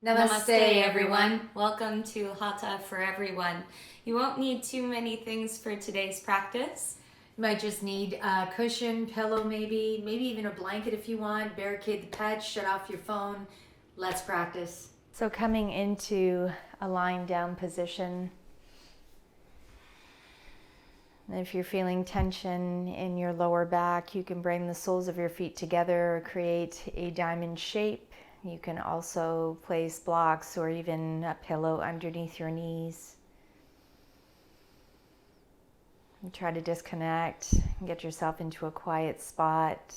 Namaste, everyone. Welcome to Hatha for everyone. You won't need too many things for today's practice. You might just need a cushion, pillow maybe even a blanket if you want. Barricade the pet, shut off your phone. Let's practice. So coming into a lying down position. And if you're feeling tension in your lower back, you can bring the soles of your feet together or create a diamond shape. You can also place blocks or even a pillow underneath your knees. And try to disconnect and get yourself into a quiet spot.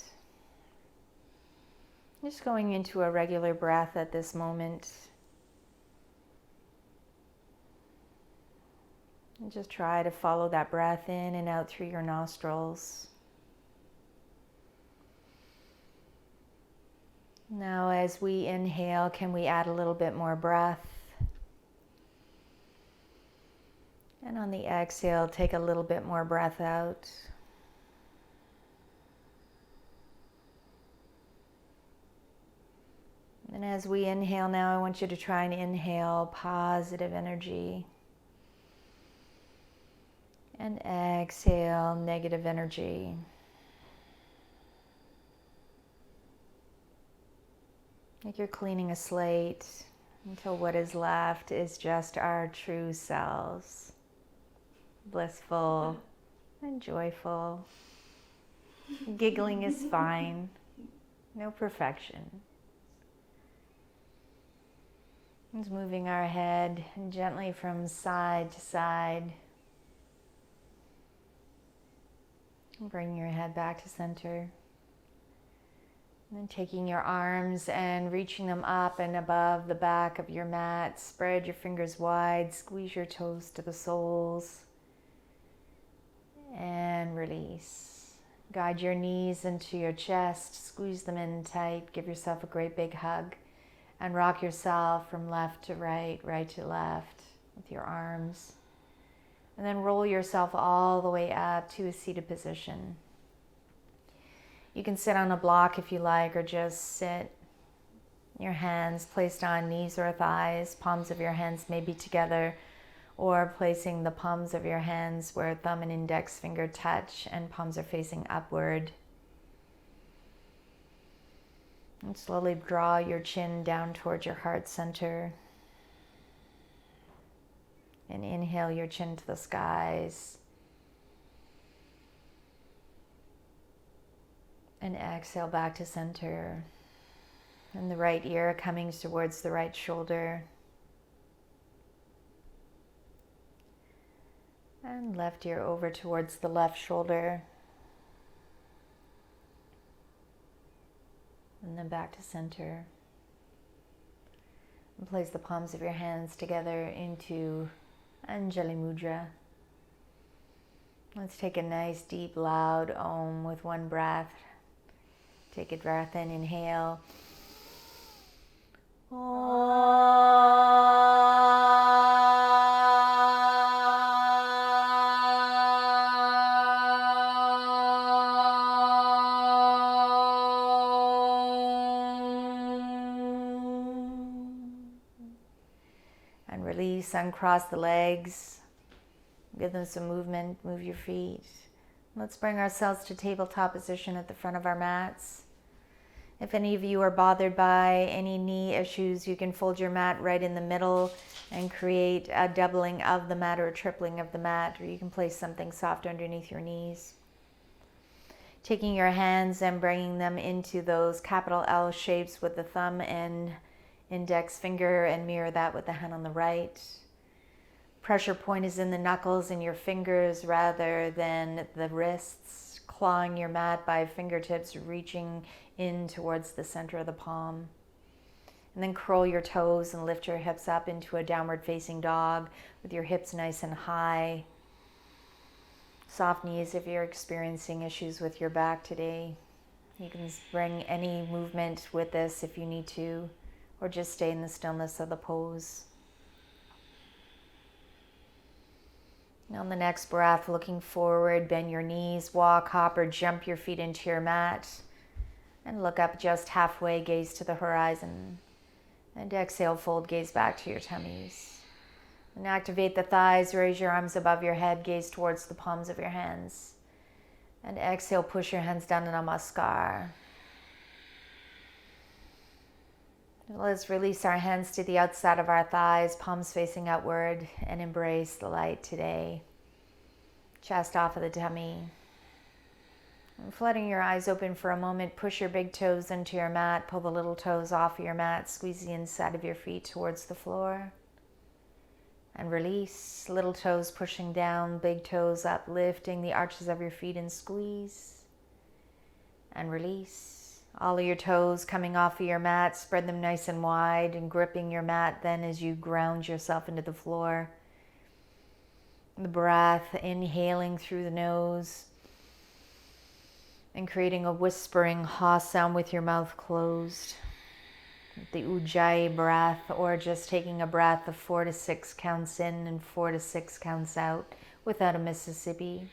Just going into a regular breath at this moment. And just try to follow that breath in and out through your nostrils. Now, as we inhale, can we add a little bit more breath? And on the exhale, take a little bit more breath out. And as we inhale now, I want you to try and inhale positive energy. And exhale negative energy. Like you're cleaning a slate until what is left is just our true selves. Blissful and joyful. Giggling is fine. No perfection. Just moving our head gently from side to side. Bring your head back to center. And then taking your arms and reaching them up and above the back of your mat. Spread your fingers wide, squeeze your toes to the soles. And release. Guide your knees into your chest, squeeze them in tight, give yourself a great big hug. And rock yourself from left to right, right to left with your arms. And then roll yourself all the way up to a seated position. You can sit on a block if you like, or just sit. Your hands placed on knees or thighs, palms of your hands may be together, or placing the palms of your hands where thumb and index finger touch and palms are facing upward. And slowly draw your chin down towards your heart center. And inhale your chin to the skies. And exhale back to center. And the right ear coming towards the right shoulder. And left ear over towards the left shoulder. And then back to center. And place the palms of your hands together into Anjali Mudra. Let's take a nice, deep, loud Om with one breath. Take a breath in, inhale. And release, uncross the legs. Give them some movement, move your feet. Let's bring ourselves to tabletop position at the front of our mats. If any of you are bothered by any knee issues, you can fold your mat right in the middle and create a doubling of the mat or a tripling of the mat, or you can place something soft underneath your knees. Taking your hands and bringing them into those capital L shapes with the thumb and index finger, and mirror that with the hand on the right. Pressure point is in the knuckles and your fingers rather than the wrists. Clawing your mat by fingertips, reaching in towards the center of the palm. And then curl your toes and lift your hips up into a downward facing dog with your hips nice and high. Soft knees if you're experiencing issues with your back today. You can bring any movement with this if you need to, or just stay in the stillness of the pose. Now on the next breath, looking forward, bend your knees, walk, hop, or jump your feet into your mat. And look up just halfway, gaze to the horizon. And exhale, fold, gaze back to your tummies. And activate the thighs, raise your arms above your head, gaze towards the palms of your hands. And exhale, push your hands down to Namaskar. Let's release our hands to the outside of our thighs, palms facing outward, and embrace the light today. Chest off of the tummy. And flooding your eyes open for a moment, push your big toes into your mat, pull the little toes off of your mat, squeeze the inside of your feet towards the floor. And release, little toes pushing down, big toes up, lifting the arches of your feet and squeeze. And release. All of your toes coming off of your mat, spread them nice and wide and gripping your mat then as you ground yourself into the floor. The breath, inhaling through the nose and creating a whispering ha sound with your mouth closed. The Ujjayi breath, or just taking a breath of 4 to 6 counts in and 4 to 6 counts out without a Mississippi.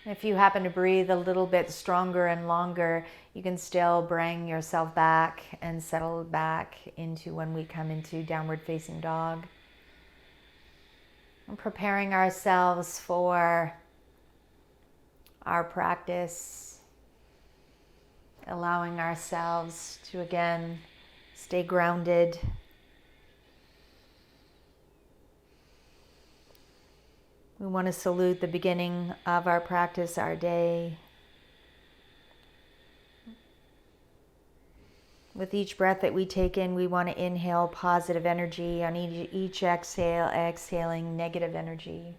If you happen to breathe a little bit stronger and longer, you can still bring yourself back and settle back into when we come into downward facing dog. And preparing ourselves for our practice, allowing ourselves to again stay grounded. We want to salute the beginning of our practice, our day. With each breath that we take in, we want to inhale positive energy. On each exhale, exhaling negative energy.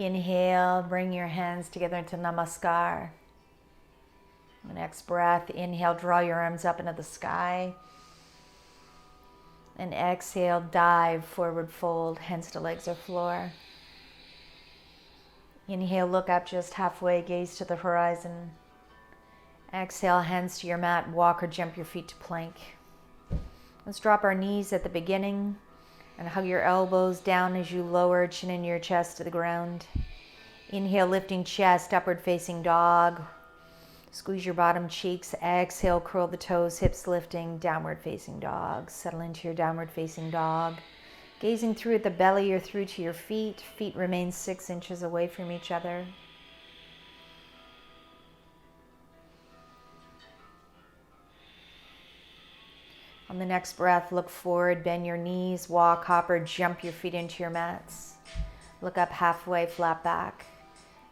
Inhale, bring your hands together into Namaskar. The next breath, inhale, draw your arms up into the sky. And exhale, dive, forward fold, hands to legs or floor. Inhale, look up just halfway, gaze to the horizon. Exhale, hands to your mat, walk or jump your feet to plank. Let's drop our knees at the beginning and hug your elbows down as you lower chin and your chest to the ground. Inhale, lifting chest, upward facing dog. Squeeze your bottom cheeks. Exhale, curl the toes, hips lifting, downward facing dog. Settle into your downward facing dog. Gazing through at the belly or through to your feet. Feet remain 6 inches away from each other. On the next breath, look forward, bend your knees, walk, hop, or jump your feet into your mats. Look up halfway, flat back.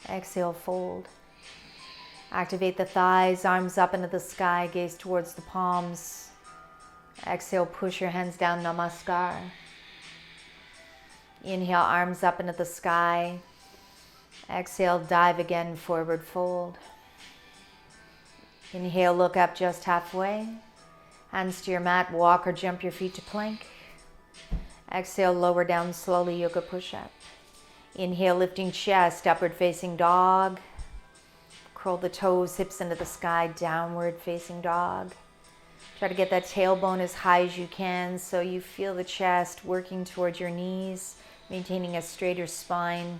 Exhale, fold. Activate the thighs, arms up into the sky, gaze towards the palms. Exhale, push your hands down, Namaskar. Inhale, arms up into the sky. Exhale, dive again, forward fold. Inhale, look up just halfway. Hands to your mat, walk or jump your feet to plank. Exhale, lower down slowly, yoga push-up. Inhale, lifting chest, upward facing dog. Curl the toes, hips into the sky, downward facing dog. Try to get that tailbone as high as you can so you feel the chest working towards your knees, maintaining a straighter spine.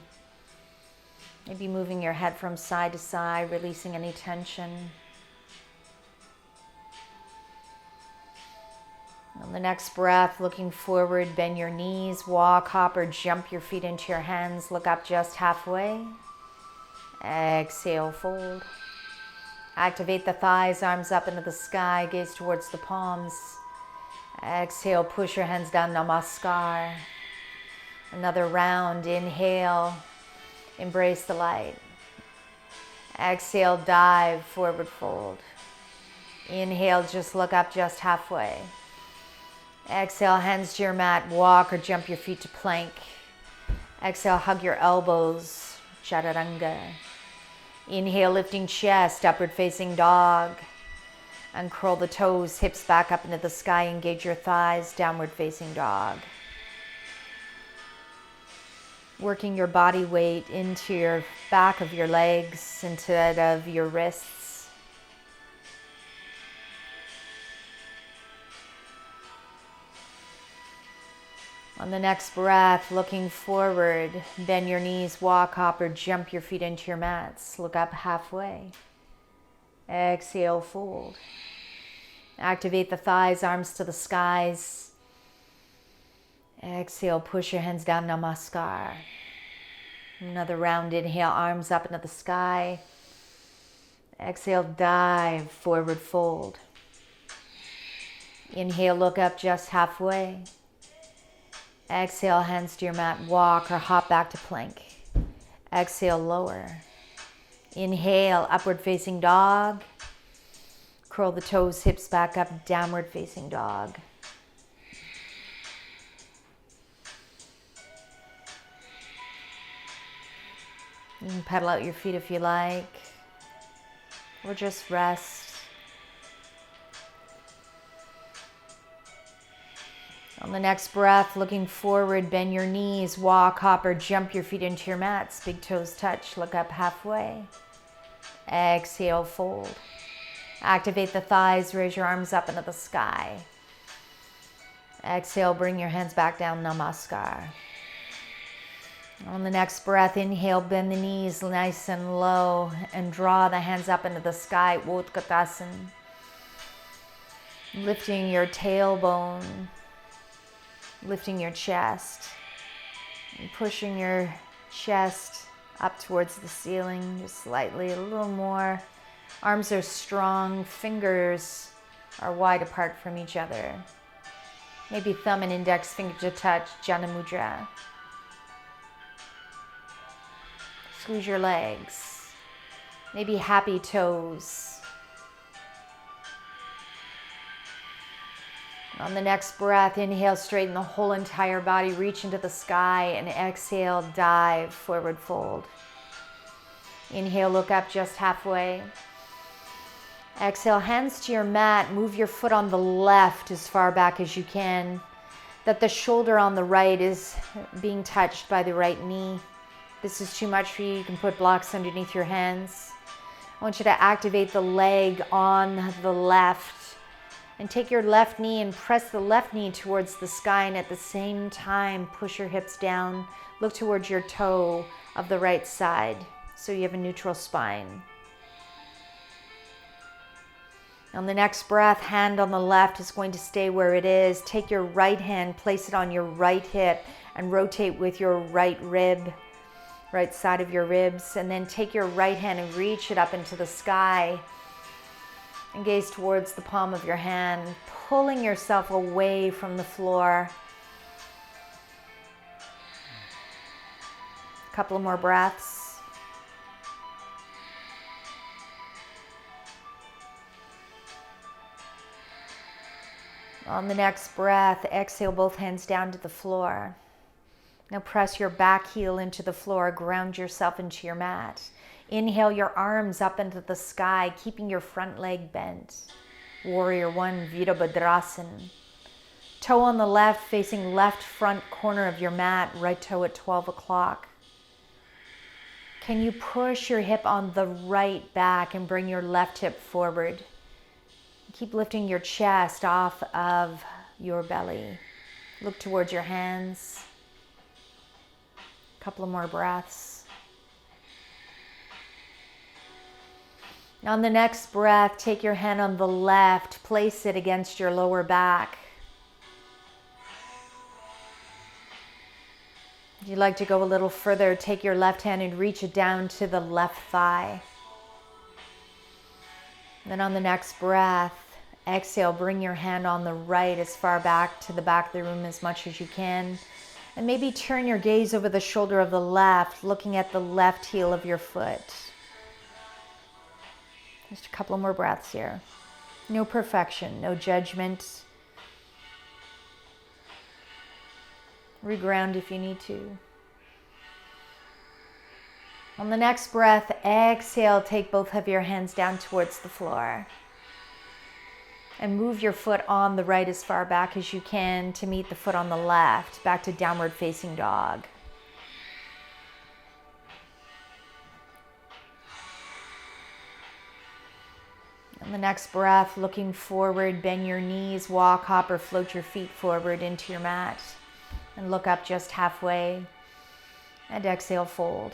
Maybe moving your head from side to side, releasing any tension. On the next breath, looking forward, bend your knees, walk, hop, or jump your feet into your hands. Look up just halfway. Exhale, fold. Activate the thighs, arms up into the sky, gaze towards the palms. Exhale, push your hands down, Namaskar. Another round, inhale, embrace the light. Exhale, dive, forward fold. Inhale, just look up just halfway. Exhale, hands to your mat, walk or jump your feet to plank. Exhale, hug your elbows, chaturanga. Inhale, lifting chest, upward facing dog. Uncurl the toes, hips back up into the sky, engage your thighs, downward facing dog. Working your body weight into your back of your legs instead of your wrists. On the next breath, looking forward, bend your knees, walk, hop, or jump your feet into your mats. Look up halfway. Exhale, fold. Activate the thighs, arms to the skies. Exhale, push your hands down, namaskar. Another round inhale, arms up into the sky. Exhale, dive, forward fold. Inhale, look up just halfway. Exhale, hands to your mat, walk or hop back to plank. Exhale, lower. Inhale, upward facing dog. Curl the toes, hips back up, downward facing dog. You can pedal out your feet if you like, or just rest. On the next breath, looking forward, bend your knees, walk, hop, or jump your feet into your mats. Big toes touch, look up halfway. Exhale, fold. Activate the thighs, raise your arms up into the sky. Exhale, bring your hands back down, namaskar. On the next breath, inhale, bend the knees nice and low and draw the hands up into the sky, Utkatasana. Lifting your tailbone, lifting your chest, and pushing your chest up towards the ceiling just slightly, a little more. Arms are strong, fingers are wide apart from each other. Maybe thumb and index finger to touch, Jana Mudra. Squeeze your legs. Maybe happy toes. On the next breath, inhale, straighten the whole entire body, reach into the sky, and exhale, dive, forward fold. Inhale, look up just halfway. Exhale, hands to your mat, move your foot on the left as far back as you can, that the shoulder on the right is being touched by the right knee. This is too much for you, you can put blocks underneath your hands. I want you to activate the leg on the left and take your left knee and press the left knee towards the sky, and at the same time push your hips down. Look towards your toe of the right side so you have a neutral spine. On the next breath, hand on the left is going to stay where it is. Take your right hand, place it on your right hip, and rotate with your right rib, right side of your ribs, and then take your right hand and reach it up into the sky and gaze towards the palm of your hand, pulling yourself away from the floor. A couple more breaths. On the next breath, exhale both hands down to the floor. Now press your back heel into the floor, ground yourself into your mat. Inhale your arms up into the sky, keeping your front leg bent. Warrior One, Virabhadrasana. Toe on the left, facing left front corner of your mat, right toe at 12 o'clock. Can you push your hip on the right back and bring your left hip forward? Keep lifting your chest off of your belly. Look towards your hands. A couple of more breaths. On the next breath, take your hand on the left, place it against your lower back. If you'd like to go a little further, take your left hand and reach it down to the left thigh. Then on the next breath, exhale, bring your hand on the right as far back to the back of the room as much as you can. And maybe turn your gaze over the shoulder of the left, looking at the left heel of your foot. Just a couple more breaths here. No perfection, no judgment. Reground if you need to. On the next breath, exhale, take both of your hands down towards the floor. And move your foot on the right as far back as you can to meet the foot on the left, back to downward facing dog. On the next breath, looking forward, bend your knees, walk, hop, or float your feet forward into your mat. and look up just halfway. And exhale, fold.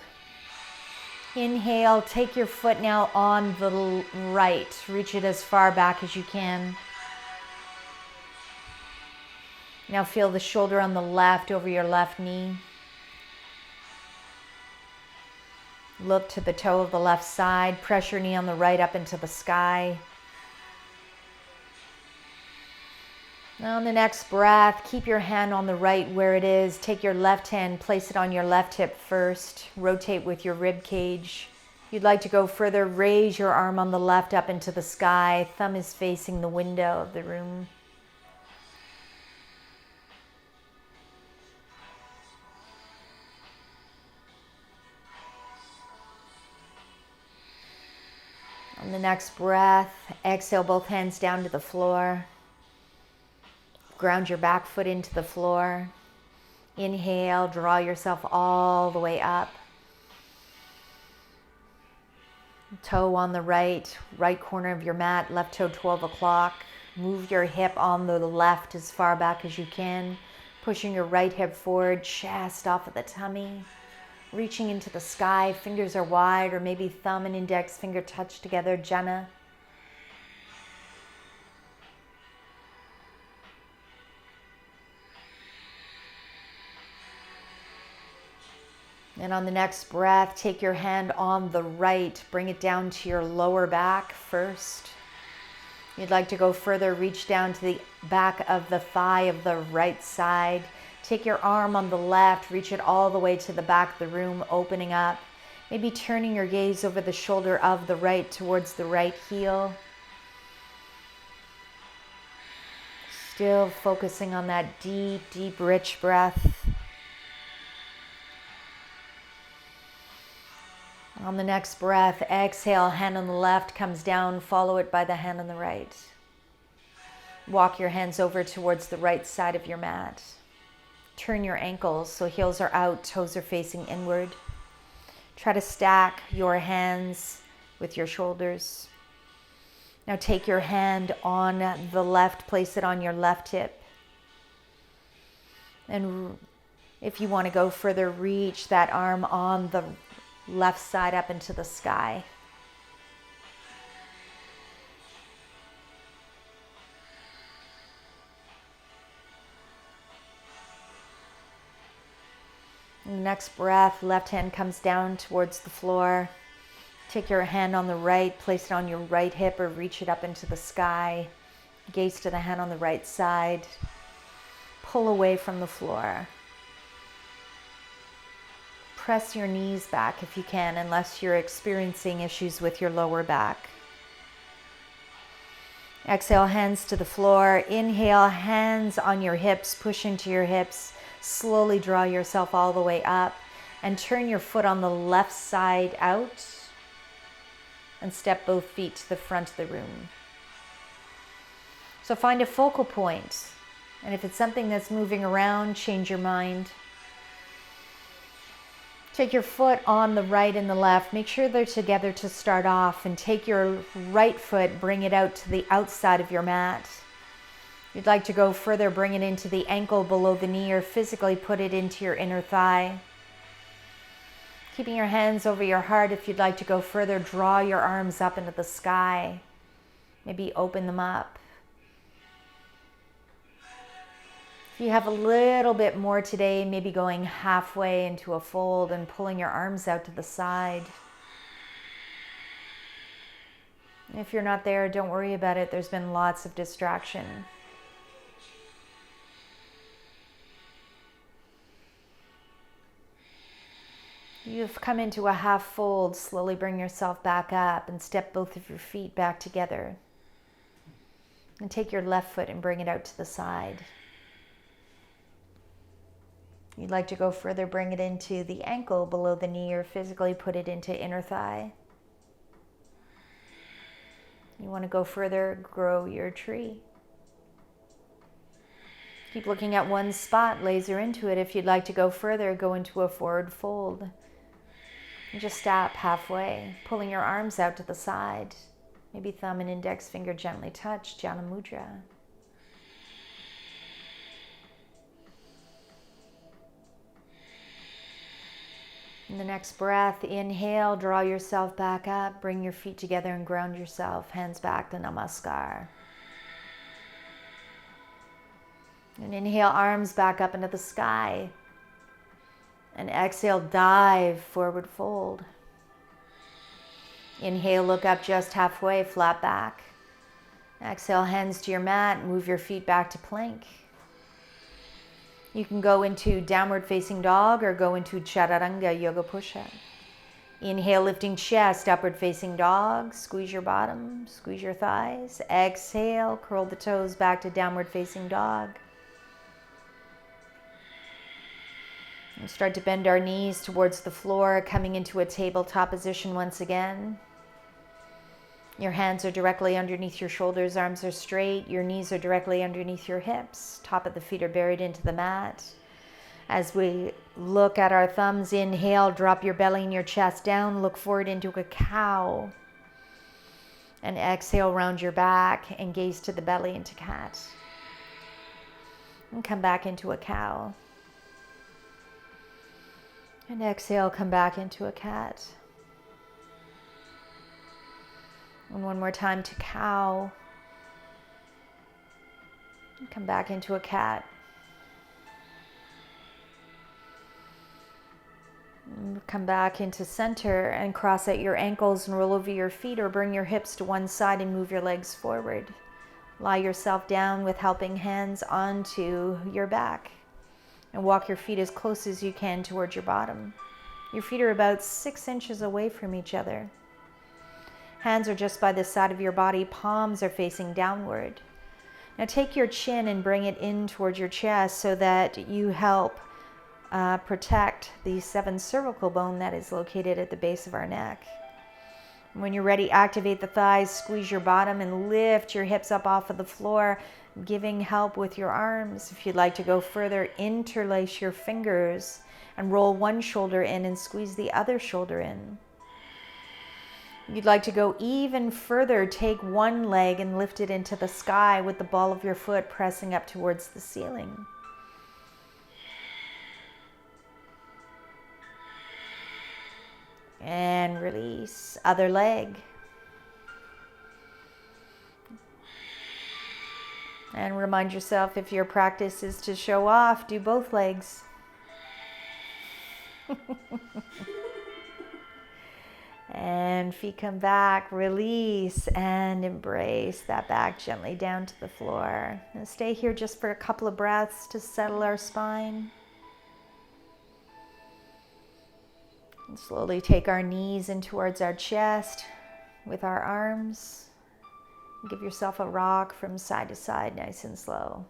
Inhale, take your foot now on the right. Reach it as far back as you can. Now feel the shoulder on the left over your left knee. Look to the toe of the left side. Press your knee on the right up into the sky. Now on the next breath, keep your hand on the right where it is. Take your left hand, place it on your left hip first. Rotate with your rib cage. If you'd like to go further, raise your arm on the left up into the sky. Thumb is facing the window of the room. On the next breath, exhale both hands down to the floor. Ground your back foot into the floor. Inhale, draw yourself all the way up. Toe on the right corner of your mat, left toe 12 o'clock. Move your hip on the left as far back as you can. Pushing your right hip forward, chest off of the tummy. Reaching into the sky, fingers are wide, or maybe thumb and index finger touch together, Jana. And on the next breath, take your hand on the right, bring it down to your lower back first. You'd like to go further, reach down to the back of the thigh of the right side. Take your arm on the left, reach it all the way to the back of the room, opening up. Maybe turning your gaze over the shoulder of the right towards the right heel. Still focusing on that deep, deep, rich breath. On the next breath, exhale, hand on the left comes down, follow it by the hand on the right. Walk your hands over towards the right side of your mat. Turn your ankles so heels are out, toes are facing inward. Try to stack your hands with your shoulders. Now take your hand on the left, place it on your left hip. And if you want to go further, reach that arm on the left side up into the sky. Next breath, left hand comes down towards the floor. Take your hand on the right, place it on your right hip or reach it up into the sky. Gaze to the hand on the right side. Pull away from the floor. Press your knees back if you can, unless you're experiencing issues with your lower back. Exhale, hands to the floor. Inhale, hands on your hips, push into your hips. Slowly draw yourself all the way up and turn your foot on the left side out and step both feet to the front of the room. So find a focal point, and if it's something that's moving around, change your mind. Take your foot on the right and the left. Make sure they're together to start off, and take your right foot, bring it out to the outside of your mat. You'd like to go further, bring it into the ankle below the knee, or physically put it into your inner thigh. Keeping your hands over your heart. If you'd like to go further, draw your arms up into the sky. Maybe open them up. If you have a little bit more today, maybe going halfway into a fold and pulling your arms out to the side. If you're not there, don't worry about it. There's been lots of distraction. You've come into a half fold. Slowly bring yourself back up and step both of your feet back together. And take your left foot and bring it out to the side. You'd like to go further, bring it into the ankle below the knee, or physically put it into inner thigh. You want to go further, grow your tree. Keep looking at one spot, laser into it. If you'd like to go further, go into a forward fold. And just stop halfway, pulling your arms out to the side. Maybe thumb and index finger gently touch, Jana Mudra. In the next breath, inhale, draw yourself back up, bring your feet together and ground yourself, hands back to Namaskar. And inhale, arms back up into the sky. And exhale, dive, forward fold. Inhale, look up just halfway, flat back. Exhale, hands to your mat, move your feet back to plank. You can go into downward facing dog or go into chaturanga yoga push-up. Inhale, lifting chest, upward facing dog. Squeeze your bottom, squeeze your thighs. Exhale, curl the toes back to downward facing dog. And start to bend our knees towards the floor, coming into a tabletop position once again. Your hands are directly underneath your shoulders, arms are straight, your knees are directly underneath your hips, top of the feet are buried into the mat. As we look at our thumbs, inhale, drop your belly and your chest down, look forward into a cow. And exhale, round your back and gaze to the belly into cat. And come back into a cow. And exhale, come back into a cat. And one more time to cow. And come back into a cat. And come back into center and cross out your ankles and roll over your feet or bring your hips to one side and move your legs forward. Lie yourself down with helping hands onto your back and walk your feet as close as you can towards your bottom. Your feet are about 6 inches away from each other. Hands are just by the side of your body, palms are facing downward. Now take your chin and bring it in towards your chest so that you help protect the 7th cervical bone that is located at the base of our neck. When you're ready, activate the thighs, squeeze your bottom and lift your hips up off of the floor, giving help with your arms. If you'd like to go further, interlace your fingers and roll one shoulder in and squeeze the other shoulder in. You'd like to go even further, take one leg and lift it into the sky with the ball of your foot pressing up towards the ceiling. And release, other leg. And remind yourself, if your practice is to show off, do both legs. And feet come back, release and embrace that back gently down to the floor. And stay here just for a couple of breaths to settle our spine. And slowly take our knees in towards our chest with our arms. Give yourself a rock from side to side, nice and slow.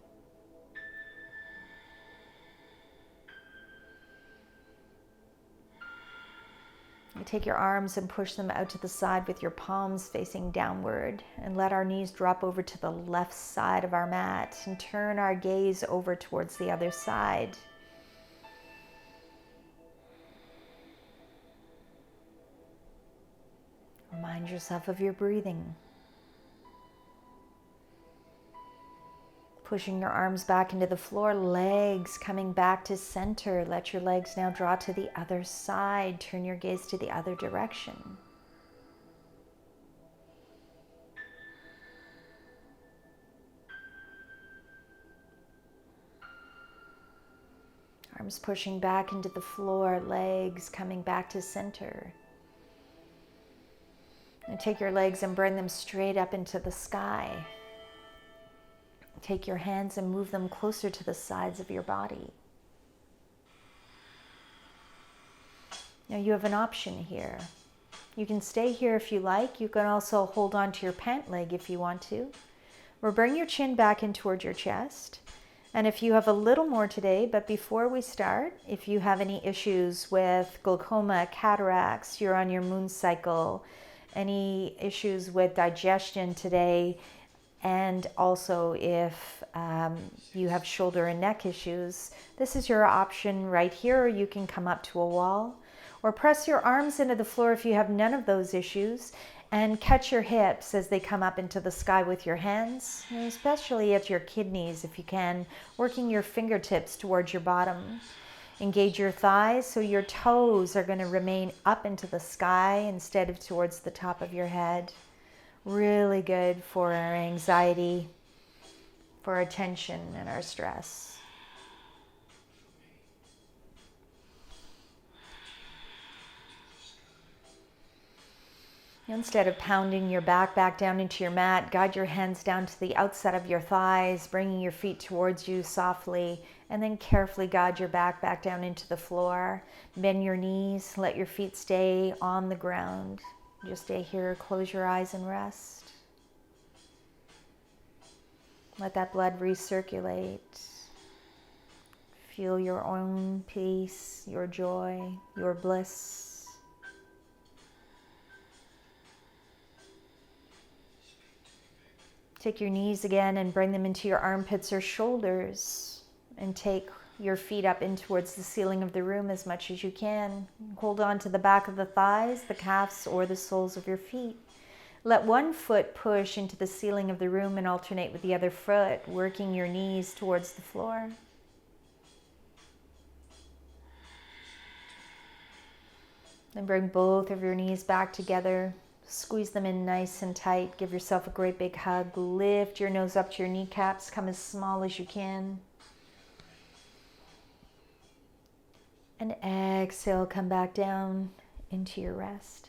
You take your arms and push them out to the side with your palms facing downward, and let our knees drop over to the left side of our mat and turn our gaze over towards the other side. Remind yourself of your breathing. Pushing your arms back into the floor, legs coming back to center. Let your legs now draw to the other side. Turn your gaze to the other direction. Arms pushing back into the floor, legs coming back to center. And take your legs and bring them straight up into the sky. Take your hands and move them closer to the sides of your body. Now you have an option here. You can stay here if you like. You can also hold on to your pant leg if you want to. Or bring your chin back in towards your chest. And if you have a little more today, but before we start, if you have any issues with glaucoma, cataracts, you're on your moon cycle, any issues with digestion today, and also if you have shoulder and neck issues, this is your option right here. Or you can come up to a wall or press your arms into the floor if you have none of those issues, and catch your hips as they come up into the sky with your hands, and especially at your kidneys if you can, working your fingertips towards your bottom. Engage your thighs so your toes are going to remain up into the sky instead of towards the top of your head. Really good for our anxiety, for our tension and our stress. Instead of pounding your back down into your mat, guide your hands down to the outside of your thighs, bringing your feet towards you softly, and then carefully guide your back down into the floor. Bend your knees, let your feet stay on the ground. Just stay here, close your eyes and rest. Let that blood recirculate. Feel your own peace, your joy, your bliss. Take your knees again and bring them into your armpits or shoulders, and take your feet up in towards the ceiling of the room as much as you can. Hold on to the back of the thighs, the calves, or the soles of your feet. Let one foot push into the ceiling of the room and alternate with the other foot, working your knees towards the floor. Then bring both of your knees back together. Squeeze them in nice and tight. Give yourself a great big hug. Lift your nose up to your kneecaps. Come as small as you can. And exhale, come back down into your rest.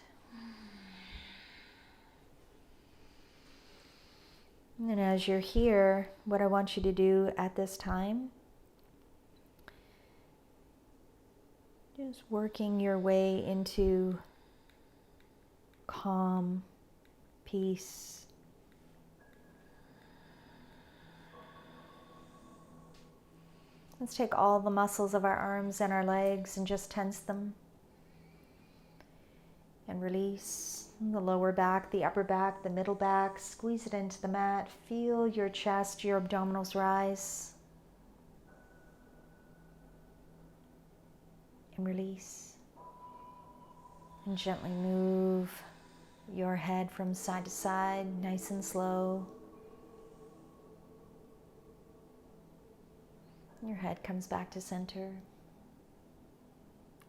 And as you're here, what I want you to do at this time, just working your way into calm, peace. Let's take all the muscles of our arms and our legs and just tense them. And release the lower back, the upper back, the middle back. Squeeze it into the mat. Feel your chest, your abdominals rise. And release. And gently move your head from side to side, nice and slow. Your head comes back to center.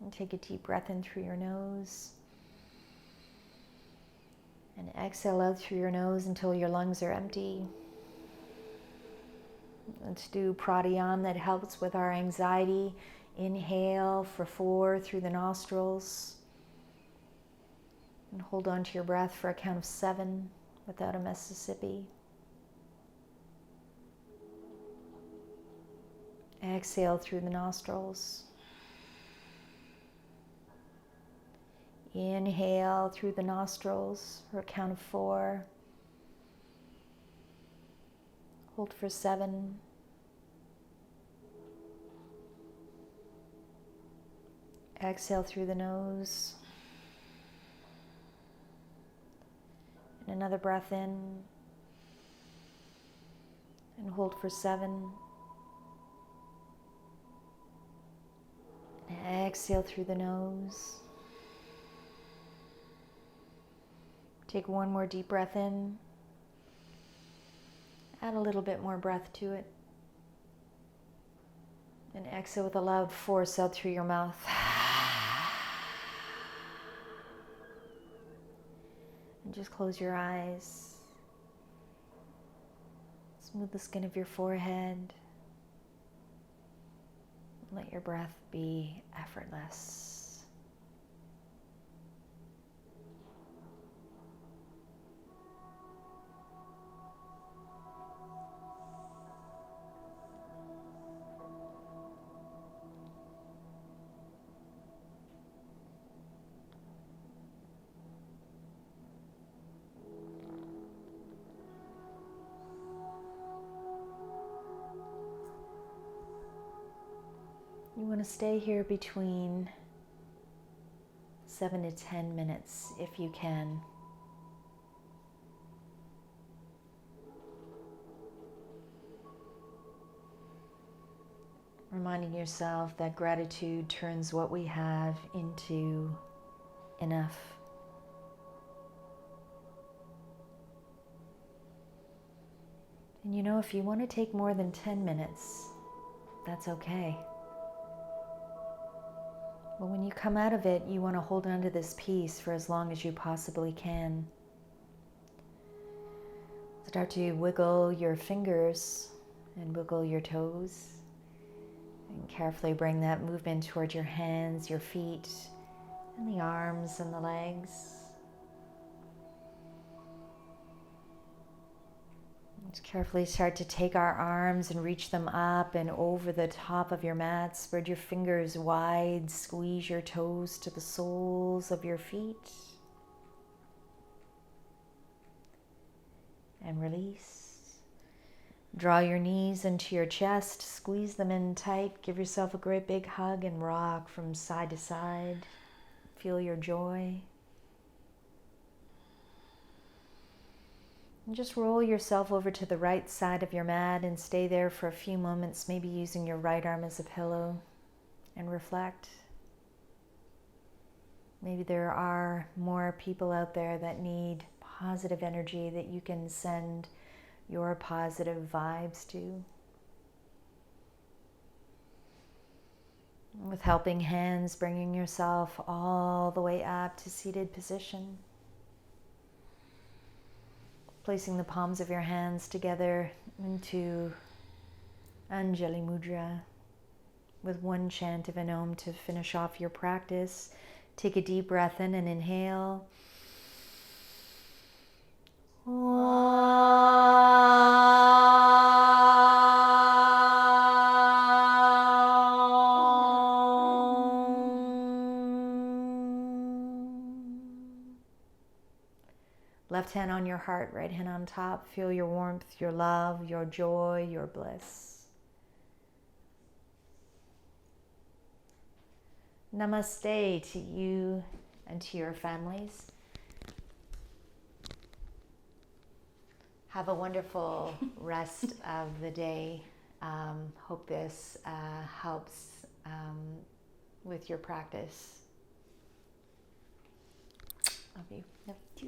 And take a deep breath in through your nose. And exhale out through your nose until your lungs are empty. Let's do pranayama that helps with our anxiety. Inhale for 4 through the nostrils. And hold on to your breath for a count of 7 without a Mississippi. Exhale through the nostrils. Inhale through the nostrils for a count of 4. Hold for 7. Exhale through the nose. And another breath in. And hold for 7. And exhale through the nose. Take one more deep breath in. Add a little bit more breath to it. And exhale with a loud force out through your mouth. And just close your eyes. Smooth the skin of your forehead. Let your breath be effortless. You want to stay here between 7 to 10 minutes if you can. Reminding yourself that gratitude turns what we have into enough. And you know, if you want to take more than 10 minutes, that's okay. But when you come out of it, you want to hold on to this peace for as long as you possibly can. Start to wiggle your fingers and wiggle your toes. And carefully bring that movement towards your hands, your feet, and the arms and the legs. Just carefully start to take our arms and reach them up and over the top of your mat. Spread your fingers wide, squeeze your toes to the soles of your feet. And release. Draw your knees into your chest, squeeze them in tight, give yourself a great big hug and rock from side to side. Feel your joy. And just roll yourself over to the right side of your mat and stay there for a few moments, maybe using your right arm as a pillow, and reflect. Maybe there are more people out there that need positive energy that you can send your positive vibes to. With helping hands, bringing yourself all the way up to seated position. Placing the palms of your hands together into Anjali Mudra with one chant of an Om to finish off your practice. Take a deep breath in and inhale. Left hand on your heart, right hand on top. Feel your warmth, your love, your joy, your bliss. Namaste to you and to your families. Have a wonderful rest of the day. Hope this helps with your practice. Love you. Yep.